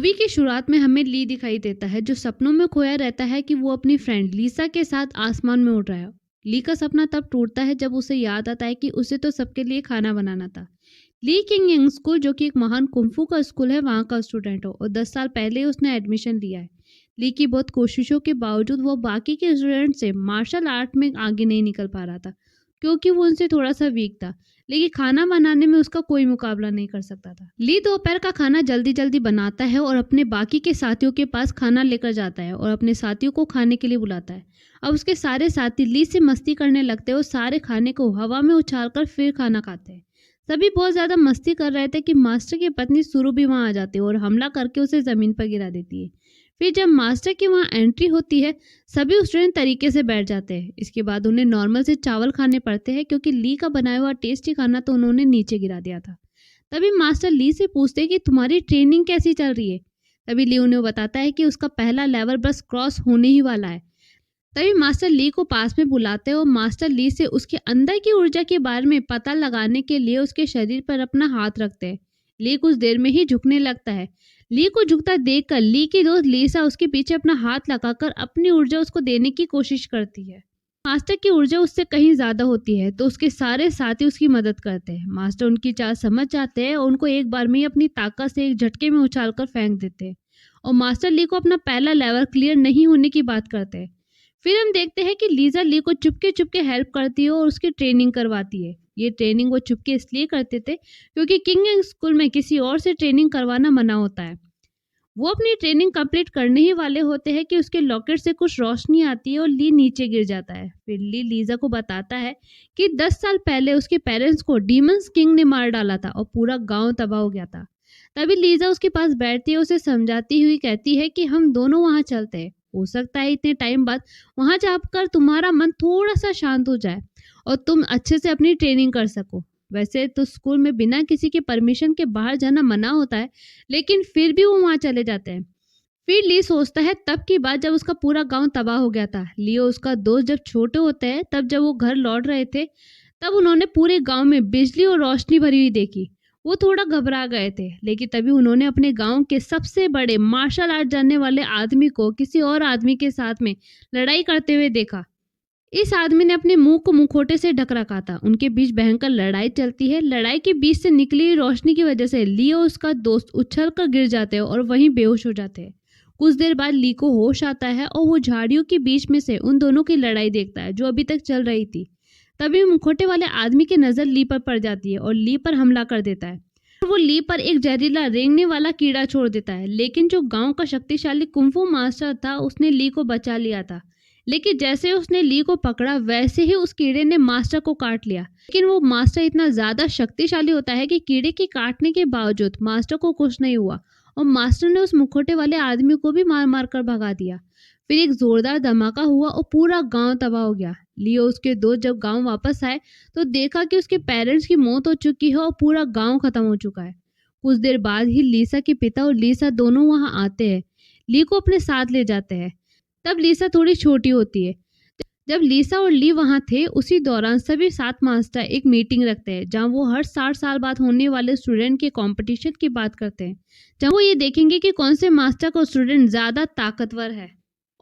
Movie की शुरुआत में हमें ली दिखाई देता है जो सपनों में खोया रहता है कि वो अपनी फ्रेंड लीसा के साथ आसमान में उड़ रहा है। ली का सपना तब टूटता है जब उसे याद आता है कि उसे तो सबके लिए खाना बनाना था। ली किंग यंग स्कूल जो कि एक महान कुंफू का स्कूल है वहाँ का स्टूडेंट हो और 10 साल पहले ही उसने एडमिशन लिया है। ली की बहुत कोशिशों के बावजूद वो बाकी के स्टूडेंट से मार्शल आर्ट में आगे नहीं निकल पा रहा था क्योंकि वो उनसे थोड़ा सा वीक था। लेकिन खाना बनाने में उसका कोई मुकाबला नहीं कर सकता था। ली दोपहर का खाना जल्दी जल्दी बनाता है और अपने बाकी के साथियों के पास खाना लेकर जाता है और अपने साथियों को खाने के लिए बुलाता है। अब उसके सारे साथी ली से मस्ती करने लगते हैं और सारे खाने को हवा में उछालकर फिर खाना खाते हैं। सभी बहुत ज्यादा मस्ती कर रहे थे कि मास्टर की पत्नी सुरु भी वहां आ जाती है और हमला करके उसे जमीन पर गिरा देती है। फिर जब मास्टर की वहां एंट्री होती है सभी स्टूडेंट तरीके से बैठ जाते हैं। इसके बाद उन्हें नॉर्मल से चावल खाने पड़ते हैं क्योंकि ली का बनाया हुआ टेस्टी खाना तो उन्होंने नीचे गिरा दिया था। तभी मास्टर ली से पूछते हैं कि तुम्हारी ट्रेनिंग कैसी चल रही है। तभी ली उन्हें बताता है कि उसका पहला लेवल बस क्रॉस होने ही वाला है। तभी मास्टर ली को पास में बुलाते हैं और मास्टर ली से उसके अंदर की ऊर्जा के बारे में पता लगाने के लिए उसके शरीर पर अपना हाथ रखते हैं। ली कुछ देर में ही झुकने लगता है। ली को झुकता देखकर ली की दोस्त लीसा उसके पीछे अपना हाथ लगाकर अपनी ऊर्जा उसको देने की कोशिश करती है। मास्टर की ऊर्जा उससे कहीं ज्यादा होती है तो उसके सारे साथी उसकी मदद करते हैं। मास्टर उनकी चाल समझ जाते हैं और उनको एक बार में ही अपनी ताकत से एक झटके में उछालकर फेंक देते हैं और मास्टर ली को अपना पहला लेवल क्लियर नहीं होने की बात करते हैं। फिर हम देखते हैं कि लीजा ली को चुपके चुपके हेल्प करती है और उसकी ट्रेनिंग करवाती है। ये ट्रेनिंग वो चुपके इसलिए करते थे क्योंकि किंग यंग स्कूल में किसी और से ट्रेनिंग करवाना मना होता है। वो अपनी ट्रेनिंग कंप्लीट करने ही वाले होते हैं कि उसके लॉकेट से कुछ रोशनी आती है और ली नीचे गिर जाता है। फिर ली लीजा को बताता है कि 10 साल पहले उसके पेरेंट्स को डीमंस किंग ने मार डाला था और पूरा गांव तबाह हो गया था। तभी लीजा उसके पास बैठती है, उसे समझाती हुई कहती है कि हम दोनों वहां चलते हैं। हो सकता है इतने टाइम बाद वहां जाकर तुम्हारा मन थोड़ा सा शांत हो जाए और तुम अच्छे से अपनी ट्रेनिंग कर सको। वैसे तो स्कूल में बिना किसी के परमिशन के बाहर जाना मना होता है लेकिन फिर भी वो वहां चले जाते हैं। फिर ली सोचता है तब की बात जब उसका पूरा गांव तबाह हो गया था। ली और उसका दोस्त जब छोटे होते हैं तब जब वो घर लौट रहे थे तब उन्होंने पूरे गांव में बिजली और रोशनी भरी हुई देखी। वो थोड़ा घबरा गए थे लेकिन तभी उन्होंने अपने गांव के सबसे बड़े मार्शल आर्ट जानने वाले आदमी को किसी और आदमी के साथ में लड़ाई करते हुए देखा। इस आदमी ने अपने मुंह को मुखौटे से ढक रखा था। उनके बीच भयंकर लड़ाई चलती है। लड़ाई के बीच से निकली हुई रोशनी की वजह से ली और उसका दोस्त उछल कर गिर जाते हैं और वहीं बेहोश हो जाते हैं। कुछ देर बाद ली को होश आता है और वो झाड़ियों के बीच में से उन दोनों की लड़ाई देखता है जो अभी तक चल रही थी। तभी मुखौटे वाले आदमी की नजर ली पर पड़ जाती है और ली पर हमला कर देता है। वो ली पर एक जहरीला रेंगने वाला कीड़ा छोड़ देता है लेकिन जो गांव का शक्तिशाली कुंफू मास्टर था उसने ली को बचा लिया था। लेकिन जैसे उसने ली को पकड़ा वैसे ही उस कीड़े ने मास्टर को काट लिया। लेकिन वो मास्टर इतना ज्यादा शक्तिशाली होता है कि कीड़े के काटने के बावजूद मास्टर को कुछ नहीं हुआ और मास्टर ने उस मुखौटे वाले आदमी को भी मार मार कर भगा दिया। फिर एक जोरदार धमाका हुआ और पूरा गांव तबाह हो गया। ली और उसके दोस्त जब गांव वापस आए तो देखा कि उसके पेरेंट्स की मौत हो चुकी है और पूरा गांव खत्म हो चुका है। कुछ देर बाद ही लीसा के पिता और लीसा दोनों वहां आते हैं। ली को अपने साथ ले जाते हैं। तब लीसा थोड़ी छोटी होती है। जब लीसा और ली वहां थे उसी दौरान सभी 7 मास्टर एक मीटिंग रखते हैं जहां वो हर 60 साल बाद होने वाले स्टूडेंट के कंपटीशन की बात करते हैं, जहां वो ये देखेंगे कि कौन से मास्टर का स्टूडेंट ज्यादा ताकतवर है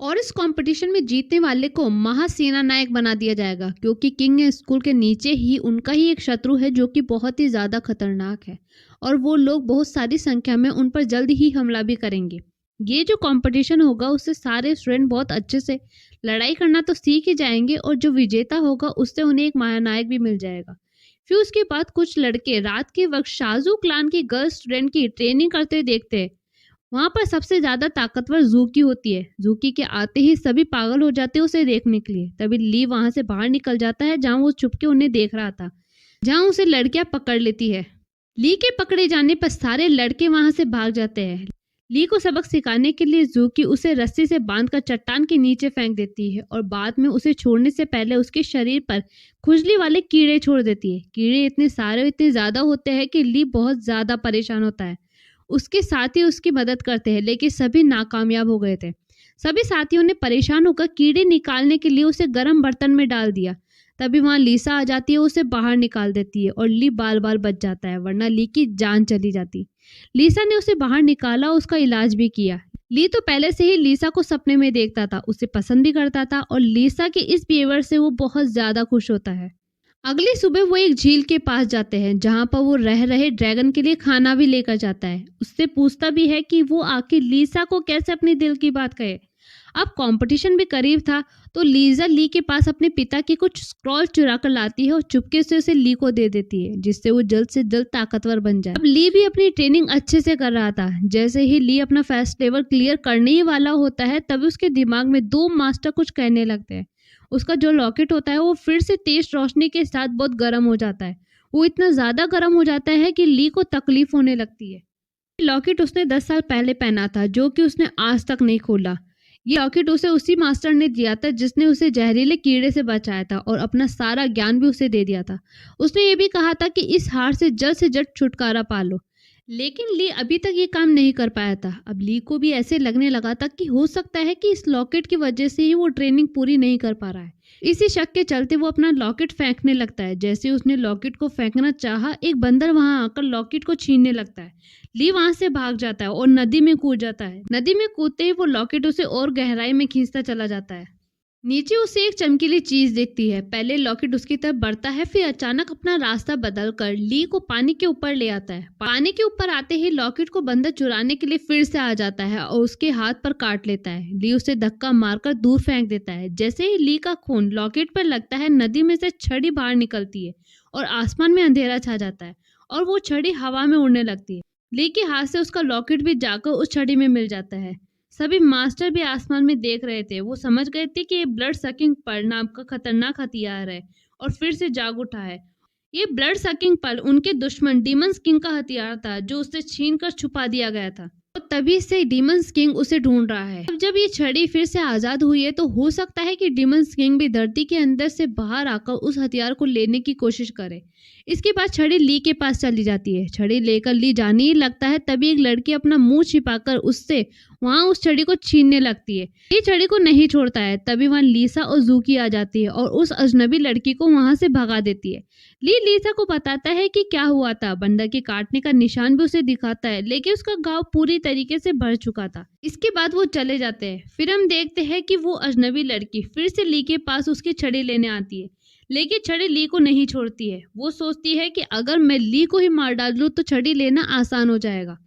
और इस कंपटीशन में जीतने वाले को महासेना नायक बना दिया जाएगा क्योंकि किंग स्कूल के नीचे ही उनका ही एक शत्रु है जो कि बहुत ही ज्यादा खतरनाक है और वो लोग बहुत सारी संख्या में उन पर जल्द ही हमला भी करेंगे। ये जो कंपटीशन होगा उससे सारे स्टूडेंट बहुत अच्छे से लड़ाई करना तो सीख ही जाएंगे और जो विजेता होगा उससे उन्हें एक महानायक भी मिल जाएगा। फिर उसके बाद कुछ लड़के रात के वक्त शाजू क्लान की गर्ल स्टूडेंट की ट्रेनिंग करते देखते हैं। वहां पर सबसे ज्यादा ताकतवर जूकी होती है। जूकी के आते ही सभी पागल हो जाते हैं उसे देखने के लिए। तभी ली वहां से बाहर निकल जाता है जहां वो छुपके उन्हें देख रहा था, जहां उसे लड़कियां पकड़ लेती है। ली के पकड़े जाने पर सारे लड़के वहां से भाग जाते हैं। ली को सबक सिखाने के लिए जूकी उसे रस्सी से बांधकर चट्टान के नीचे फेंक देती है और बाद में उसे छोड़ने से पहले उसके शरीर पर खुजली वाले कीड़े छोड़ देती है। कीड़े इतने सारे इतने ज्यादा होते हैं कि ली बहुत ज्यादा परेशान होता है। उसके साथी उसकी मदद करते हैं लेकिन सभी नाकामयाब हो गए थे। सभी साथियों ने परेशान होकर कीड़े निकालने के लिए उसे गर्म बर्तन में डाल दिया। तभी वहां लीसा आ जाती है, उसे बाहर निकाल देती है और ली बाल बाल बच जाता है, वरना ली की जान चली जाती। लीसा ने उसे बाहर निकाला, उसका इलाज भी किया। ली तो पहले से ही लीसा को सपने में देखता था, उसे पसंद भी करता था और लीसा के इस बिहेवियर से वो बहुत ज्यादा खुश होता है। अगली सुबह वो एक झील के पास जाते हैं जहां पर वो रह रहे ड्रैगन के लिए खाना भी लेकर जाता है। उससे पूछता भी है कि वो आखिर लीसा को कैसे अपने दिल की बात कहे। अब कंपटीशन भी करीब था, तो लीजा ली के पास अपने पिता की कुछ स्क्रॉल चुरा कर लाती है और चुपके से उसे ली को दे देती है, जिससे वो जल्द से जल्द ताकतवर बन जाए। अब ली भी अपनी ट्रेनिंग अच्छे से कर रहा था। जैसे ही ली अपना फर्स्ट लेवल क्लियर करने ही वाला होता है, तभी उसके दिमाग में दो मास्टर कुछ कहने लगते हैं। उसका जो लॉकेट होता है वो फिर से तेज रोशनी के साथ बहुत गर्म हो जाता है। वो इतना ज्यादा गर्म हो जाता है कि ली को तकलीफ होने लगती है। लॉकेट उसने 10 साल पहले पहना था, जो कि उसने आज तक नहीं खोला। ये लॉकेट उसे उसी मास्टर ने दिया था जिसने उसे जहरीले कीड़े से बचाया था और अपना सारा ज्ञान भी उसे दे दिया था। उसने ये भी कहा था कि इस हार से जल्द छुटकारा पा लो। लेकिन ली अभी तक ये काम नहीं कर पाया था। अब ली को भी ऐसे लगने लगा था कि हो सकता है कि इस लॉकेट की वजह से ही वो ट्रेनिंग पूरी नहीं कर पा रहा है। इसी शक के चलते वो अपना लॉकेट फेंकने लगता है। जैसे उसने लॉकेट को फेंकना चाहा, एक बंदर वहां आकर लॉकेट को छीनने लगता है। ली वहां से भाग जाता है और नदी में कूद जाता है। नदी में कूदते ही वो लॉकेट उसे और गहराई में खींचता चला जाता है। नीचे उसे एक चमकीली चीज दिखती है। पहले लॉकेट उसकी तरफ बढ़ता है, फिर अचानक अपना रास्ता बदलकर ली को पानी के ऊपर ले आता है। पानी के ऊपर आते ही लॉकेट को बंदर चुराने के लिए फिर से आ जाता है और उसके हाथ पर काट लेता है। ली उसे धक्का मारकर दूर फेंक देता है। जैसे ही ली का खून लॉकेट पर लगता है, नदी में से छड़ी बाहर निकलती है और आसमान में अंधेरा छा जाता है और वो छड़ी हवा में उड़ने लगती है। ली के हाथ से उसका लॉकेट भी जाकर उस छड़ी में मिल जाता है। सभी मास्टर भी आसमान में देख रहे थे। वो समझ गए थे कि ये ब्लड सकिंग पर्ल नाम का खतरनाक हथियार है और फिर से जाग उठा है। ये ब्लड सकिंग पर्ल उनके दुश्मन डीमंस किंग का हथियार था, जो उससे छीन कर छुपा दिया गया था और तभी से डीमंस किंग उसे ढूंढ रहा है। अब जब ये छड़ी फिर से आजाद हुई है, तो हो सकता है कि डीमंस किंग भी धरती के अंदर से बाहर आकर उस हथियार को लेने की कोशिश करे। इसके बाद छड़ी ली के पास चली जाती है। छड़ी लेकर ली जाने ही लगता है, तभी एक लड़की अपना मुंह छिपाकर उससे वहां उस छड़ी को छीनने लगती है। ये छड़ी को नहीं छोड़ता है। तभी वहां लीसा और जूकी आ जाती है और उस अजनबी लड़की को वहां से भगा देती है। ली लीसा को बताता है कि क्या हुआ था। बंदर के काटने का निशान भी उसे दिखाता है, लेकिन उसका घाव पूरी तरीके से भर चुका था। इसके बाद वो चले जाते हैं। फिर हम देखते हैं कि वो अजनबी लड़की फिर से ली के पास उसकी छड़ी लेने आती है, लेकिन छड़ी ली को नहीं छोड़ती है। वो सोचती है कि अगर मैं ली को ही मार डालूं तो छड़ी लेना आसान हो जाएगा।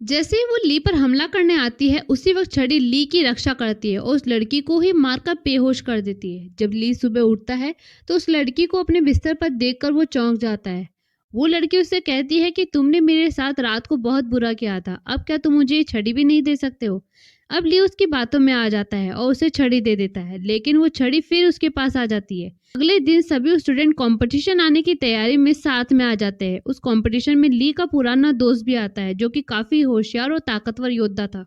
जैसे ही वो ली पर हमला करने आती है, उसी वक्त छड़ी ली की रक्षा करती है और उस लड़की को ही मारकर बेहोश कर देती है। जब ली सुबह उठता है, तो उस लड़की को अपने बिस्तर पर देखकर वो चौंक जाता है। वो लड़की उससे कहती है कि तुमने मेरे साथ रात को बहुत बुरा किया था, अब क्या तुम मुझे ये छड़ी भी नहीं दे सकते हो। अब ली उसकी बातों में आ जाता है और उसे छड़ी दे देता है, लेकिन वो छड़ी फिर उसके पास आ जाती है। अगले दिन सभी स्टूडेंट कंपटीशन आने की तैयारी में साथ में आ जाते हैं। उस कंपटीशन में ली का पुराना दोस्त भी आता है, जो कि काफी होशियार और ताकतवर योद्धा था।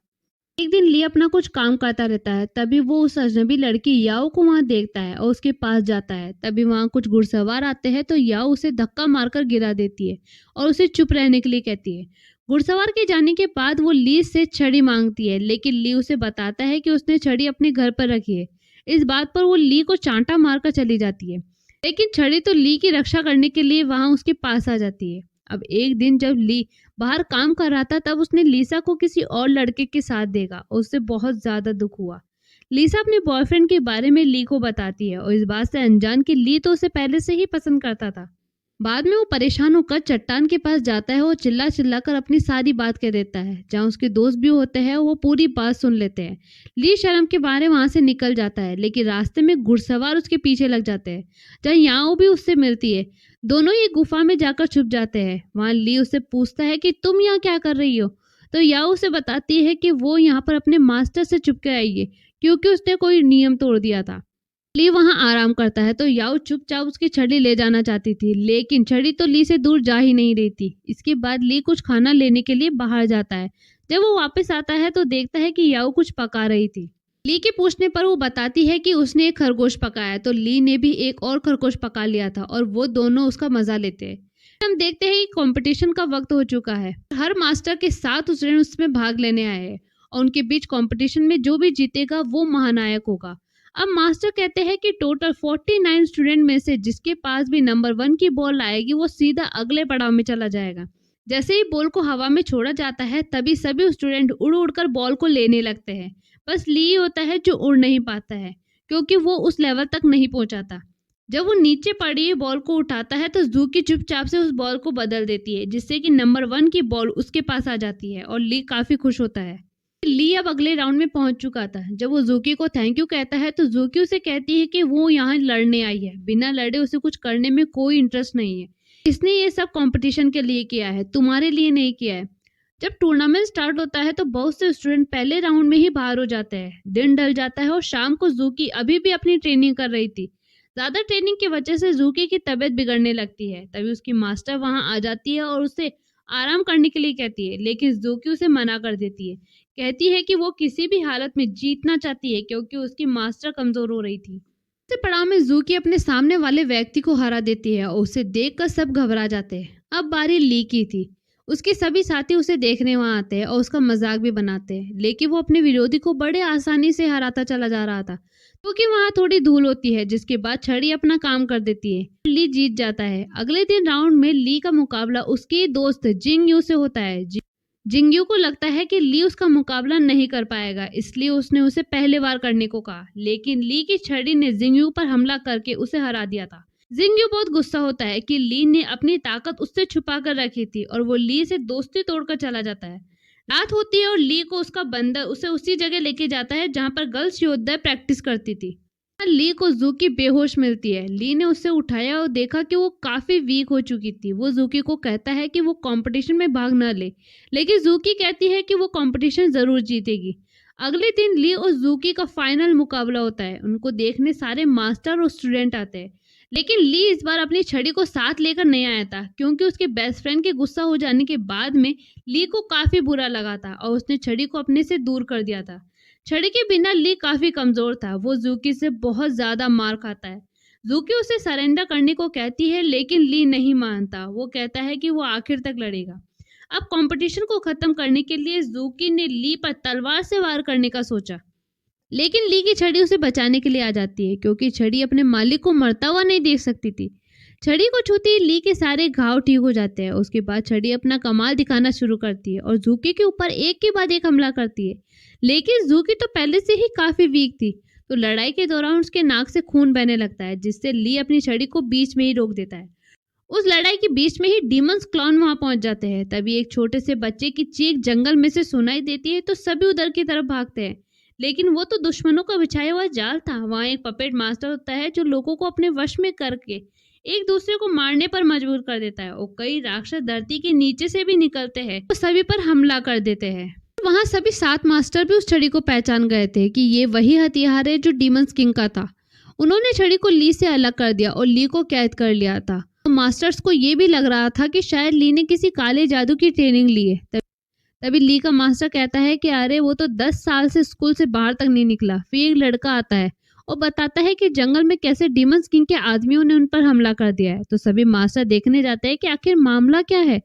एक दिन ली अपना कुछ काम करता रहता है, तभी वो उस अजनबी लड़की याओ को वहां देखता है और उसके पास जाता है। तभी वहां कुछ घुड़सवार आते हैं, तो याओ उसे धक्का मारकर गिरा देती है और उसे चुप रहने के लिए कहती है। घुड़सवार के जाने के बाद वो ली से छड़ी मांगती है, लेकिन ली उसे बताता है कि उसने छड़ी अपने घर पर रखी है। इस बात पर वो ली को चांटा मारकर चली जाती है, लेकिन छड़ी तो ली की रक्षा करने के लिए वहां उसके पास आ जाती है। अब एक दिन जब ली बाहर काम कर रहा था, तब उसने लीसा को किसी और लड़के के साथ देखा और उससे बहुत ज्यादा दुख हुआ। लीसा अपने बॉयफ्रेंड के बारे में ली को बताती है और इस बात से अनजान कि ली तो उसे पहले से ही पसंद करता था। बाद में वो परेशान होकर चट्टान के पास जाता है और चिल्ला चिल्ला कर अपनी सारी बात कह देता है। जहाँ उसके दोस्त भी होते हैं, वो पूरी बात सुन लेते हैं। ली शर्म के मारे वहां से निकल जाता है, लेकिन रास्ते में घुड़सवार उसके पीछे लग जाते हैं। जहाँ याओ भी उससे मिलती है। दोनों ही गुफा में जाकर छुप जाते हैं। वहां ली उससे पूछता है कि तुम यहाँ क्या कर रही हो, तो याओ उसे बताती है कि वो यहाँ पर अपने मास्टर से छुपके आई है, क्योंकि उसने कोई नियम तोड़ दिया था। ली वहां आराम करता है, तो याओ चुपचाप उसकी छड़ी ले जाना चाहती थी, लेकिन छड़ी तो ली से दूर जा ही नहीं रही थी। इसके बाद ली कुछ खाना लेने के लिए बाहर जाता है। जब वो वापस आता है, तो देखता है कि याओ कुछ पका रही थी। ली के पूछने पर वो बताती है कि उसने एक खरगोश पकाया, तो ली ने भी एक और खरगोश पका लिया था और वो दोनों उसका मजा लेते हैं। हम देखते हैं कि कंपटीशन का वक्त हो चुका है। हर मास्टर के 7 स्टूडेंट उसमें भाग लेने आए हैं और उनके बीच कंपटीशन में जो भी जीतेगा वो महानायक होगा। अब मास्टर कहते हैं कि टोटल 49 स्टूडेंट में से जिसके पास भी नंबर 1 की बॉल आएगी, वो सीधा अगले पड़ाव में चला जाएगा। जैसे ही बॉल को हवा में छोड़ा जाता है तभी सभी स्टूडेंट उड़ उड़कर बॉल को लेने लगते हैं। बस ली होता है जो उड़ नहीं पाता है क्योंकि वो उस लेवल तक नहीं पहुंचाता। जब वो नीचे पड़ी हुई बॉल को उठाता है तो जूकी चुपचाप से उस बॉल को बदल देती है जिससे कि नंबर 1 की बॉल उसके पास आ जाती है और ली काफी खुश होता है। ली अब अगले राउंड में पहुंच चुका था। जब वो जूकी को थैंक यू कहता है तो जूकी उसे कहती है कि वो यहाँ लड़ने आई है, बिना लड़े उसे कुछ करने में कोई इंटरेस्ट नहीं है। इसने ये सब कंपटीशन के लिए किया है, तुम्हारे लिए नहीं किया है। जब टूर्नामेंट स्टार्ट होता है तो बहुत से स्टूडेंट पहले राउंड में ही बाहर हो जाते हैं। दिन ढल जाता है और शाम को जूकी अभी भी अपनी ट्रेनिंग कर रही थी। ज्यादा ट्रेनिंग की वजह से जूकी की तबीयत बिगड़ने लगती है। तभी उसकी मास्टर वहां आ जाती है और उसे आराम करने के लिए कहती है, लेकिन जूकी उसे मना कर देती है। कहती है कि वो किसी भी हालत में जीतना चाहती है क्योंकि उसकी मास्टर कमजोर हो रही थी। इस पड़ाव में जूकी अपने सामने वाले व्यक्ति को हरा देती है और उसे देखकर सब घबरा जाते हैं। अब बारी ली की थी। उसके सभी साथी उसे देखने वहां आते हैं और उसका मजाक भी बनाते हैं, लेकिन वो अपने विरोधी को बड़े आसानी से हराता चला जा रहा था क्योंकि वहां थोड़ी धूल होती है, जिसके बाद छड़ी अपना काम कर देती है। ली जीत जाता है। अगले दिन राउंड में ली का मुकाबला उसके दोस्त जिंग यू से होता है। जिंगयू को लगता है कि ली उसका मुकाबला नहीं कर पाएगा, इसलिए उसने उसे पहले वार करने को कहा, लेकिन ली की छड़ी ने जिंगयू पर हमला करके उसे हरा दिया था। जिंगयू बहुत गुस्सा होता है कि ली ने अपनी ताकत उससे छुपा कर रखी थी और वो ली से दोस्ती तोड़कर चला जाता है। रात होती है और ली को उसका बंदर उसे उसी जगह लेके जाता है जहाँ पर गर्ल्स योद्धा प्रैक्टिस करती थी। ली को जूकी बेहोश मिलती है। ली ने उसे उठाया और देखा कि वो काफी वीक हो चुकी थी। वो जूकी को कहता है कि वो कंपटीशन में भाग न ले, लेकिन जूकी कहती है कि वो कंपटीशन जरूर जीतेगी। अगले दिन ली और जूकी का फाइनल मुकाबला होता है। उनको देखने सारे मास्टर और स्टूडेंट आते हैं, लेकिन ली इस बार अपनी छड़ी को साथ लेकर नहीं आया था क्योंकि उसके बेस्ट फ्रेंड के गुस्सा हो जाने के बाद में ली को काफी बुरा लगा था और उसने छड़ी को अपने से दूर कर दिया था। छड़ी के बिना ली काफी कमजोर था। वो जूकी से बहुत ज्यादा मार खाता है। जूकी उसे सरेंडर करने को कहती है, लेकिन ली नहीं मानता। वो कहता है कि वो आखिर तक लड़ेगा। अब कंपटीशन को खत्म करने के लिए जूकी ने ली पर तलवार से वार करने का सोचा, लेकिन ली की छड़ी उसे बचाने के लिए आ जाती है क्योंकि छड़ी अपने मालिक को मरता हुआ नहीं देख सकती थी। छड़ी को छूते ही ली के सारे घाव ठीक हो जाते हैं। उसके बाद छड़ी अपना कमाल दिखाना शुरू करती है और जूकी के ऊपर एक के बाद एक हमला करती है, लेकिन जूकी तो पहले से ही काफी वीक थी, तो लड़ाई के दौरान उसके नाक से खून बहने लगता है, जिससे ली अपनी छड़ी को बीच में ही रोक देता है। उस लड़ाई के बीच में ही डीमंस क्लॉन वहां पहुंच जाते हैं। तभी एक छोटे से बच्चे की चीख जंगल में से सुनाई देती है, तो सभी उधर की तरफ भागते हैं, लेकिन वो तो दुश्मनों का बिछाया हुआ जाल था। वहां एक पपेट मास्टर होता है जो लोगों को अपने वश में करके एक दूसरे को मारने पर मजबूर कर देता है और कई राक्षस धरती के नीचे से भी निकलते हैं तो सभी पर हमला कर देते हैं। वहां सभी 7 मास्टर भी उस छड़ी को पहचान गए थे कि ये वही हथियार है जो डीमंस किंग का था। उन्होंने छड़ी को ली से अलग कर दिया और ली को कैद कर लिया था। तो मास्टर्स को ये भी लग रहा था कि शायद ली ने किसी काले जादू की ट्रेनिंग ली है। तभी ली का मास्टर कहता है कि अरे वो तो 10 साल से स्कूल से बाहर तक नहीं निकला। फिर एक लड़का आता है और बताता है कि जंगल में कैसे डीमंस किंग के आदमियों ने उन पर हमला कर दिया है। तो सभी मास्टर देखने जाते हैं कि आखिर मामला क्या है।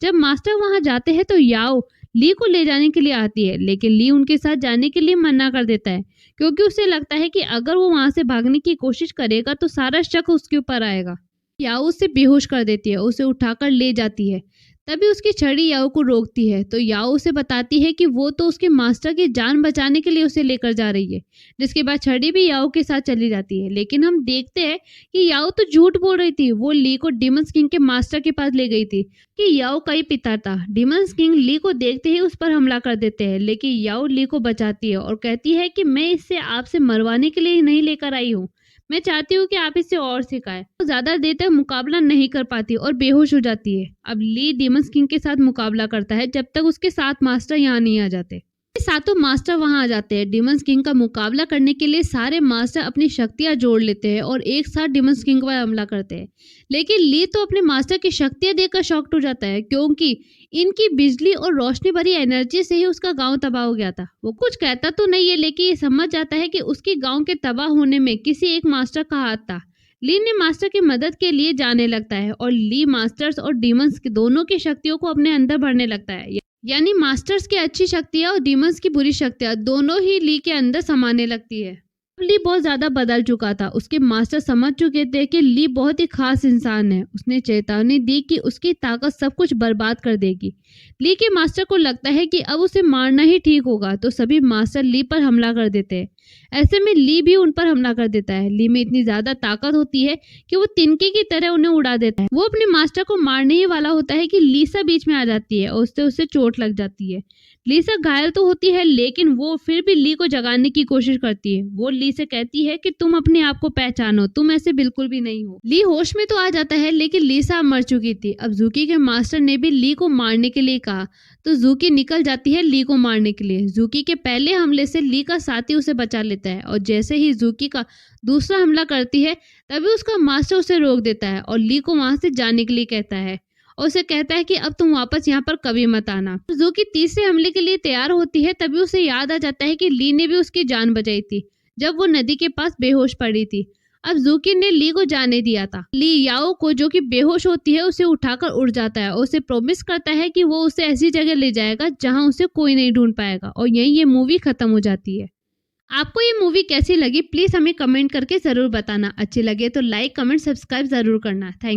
जब मास्टर वहां जाते हैं तो याओ ली को ले जाने के लिए आती है, लेकिन ली उनके साथ जाने के लिए मना कर देता है क्योंकि उसे लगता है कि अगर वो वहां से भागने की कोशिश करेगा तो सारा शक उसके ऊपर आएगा। याओ उसे बेहोश कर देती है, उसे उठाकर ले जाती है। तभी उसकी छड़ी याओ को रोकती है, तो याओ उसे बताती है कि वो तो उसके मास्टर की जान बचाने के लिए उसे लेकर जा रही है, जिसके बाद छड़ी भी याओ के साथ चली जाती है। लेकिन हम देखते हैं कि याओ तो झूठ बोल रही थी। वो ली को डीमंस किंग के मास्टर के पास ले गई थी कि याओ का ही पिता था। डीमंस किंग ली को देखते ही उस पर हमला कर देते हैं, लेकिन याओ ली को बचाती है और कहती है कि मैं इसे आपसे मरवाने के लिए नहीं लेकर आई हूँ, मैं चाहती हूँ कि आप इसे और सिखाएं। वो ज्यादा देर तक मुकाबला नहीं कर पाती और बेहोश हो जाती है। अब ली डीमंस किंग के साथ मुकाबला करता है जब तक उसके 7 मास्टर यहाँ नहीं आ जाते। 7 मास्टर वहां आ जाते हैं। डीमंस किंग का मुकाबला करने के लिए सारे मास्टर अपनी शक्तियां जोड़ लेते हैं और एक साथ डीमंस किंग पर हमला करते हैं, लेकिन ली तो अपने मास्टर की शक्तियां देखकर शॉक्ड हो जाता है क्योंकि इनकी बिजली और रोशनी भरी एनर्जी से ही उसका गांव तबाह हो गया था। वो कुछ कहता तो नहीं है, लेकिन ये समझ जाता है कि उसके गांव के तबाह होने में किसी एक मास्टर का हाथ था। ली ने मास्टर की मदद के लिए जाने लगता है और ली मास्टर्स और डीमंस की दोनों की शक्तियों को अपने अंदर भरने लगता है, यानी मास्टर्स की अच्छी शक्तियां और डीमंस की बुरी शक्तियां दोनों ही ली के अंदर समाने लगती है। ली बहुत ज़्यादा बदल चुका था। उसके मास्टर समझ चुके थे कि ली बहुत ही ख़ास इंसान है। उसने चेतावनी दी कि उसकी ताकत सब कुछ बर्बाद कर देगी। ली के मास्टर को लगता है कि अब उसे मारना ही ठीक होगा, तो सभी मास्टर ली पर हमला कर देते हैं। ऐसे में ली भी उन पर हमला कर देता है। ली में इतनी ज़्यादा ताकत होती है कि वो तिनके की तरह उन्हें उड़ा देता है। वो अपने मास्टर को मारने ही वाला होता है कि लीसा बीच में आ जाती है और उससे उसे चोट लग जाती है। लीसा घायल तो होती है, लेकिन वो फिर भी ली को जगाने की कोशिश करती है। वो ली से कहती है कि तुम अपने आप को पहचानो, तुम ऐसे बिल्कुल भी नहीं हो। ली होश में तो आ जाता है, लेकिन लीसा अब मर चुकी थी। अब जूकी के मास्टर ने भी ली को मारने के लिए कहा, तो जूकी निकल जाती है ली को मारने के लिए। जूकी के पहले हमले से ली का साथी उसे बचा लेता है और जैसे ही जूकी का दूसरा हमला करती है, तभी उसका मास्टर उसे रोक देता है और ली को वहां से जाने के लिए कहता है और उसे कहता है कि अब तुम वापस यहाँ पर कभी मत आना। जूकी तीसरे हमले के लिए तैयार होती है, तभी उसे याद आ जाता है कि ली ने भी उसकी जान बचाई थी जब वो नदी के पास बेहोश पड़ी थी। अब जूकी ने ली को जाने दिया था। ली याओ को, जो कि बेहोश होती है, उसे उठाकर उड़ जाता है और उसे प्रॉमिस करता है कि वो उसे ऐसी जगह ले जाएगा जहाँ उसे कोई नहीं ढूंढ पाएगा, और यहीं ये मूवी खत्म हो जाती है। आपको ये मूवी कैसी लगी प्लीज़ हमें कमेंट करके ज़रूर बताना। अच्छी लगे तो लाइक, कमेंट, सब्सक्राइब ज़रूर करना। थैंक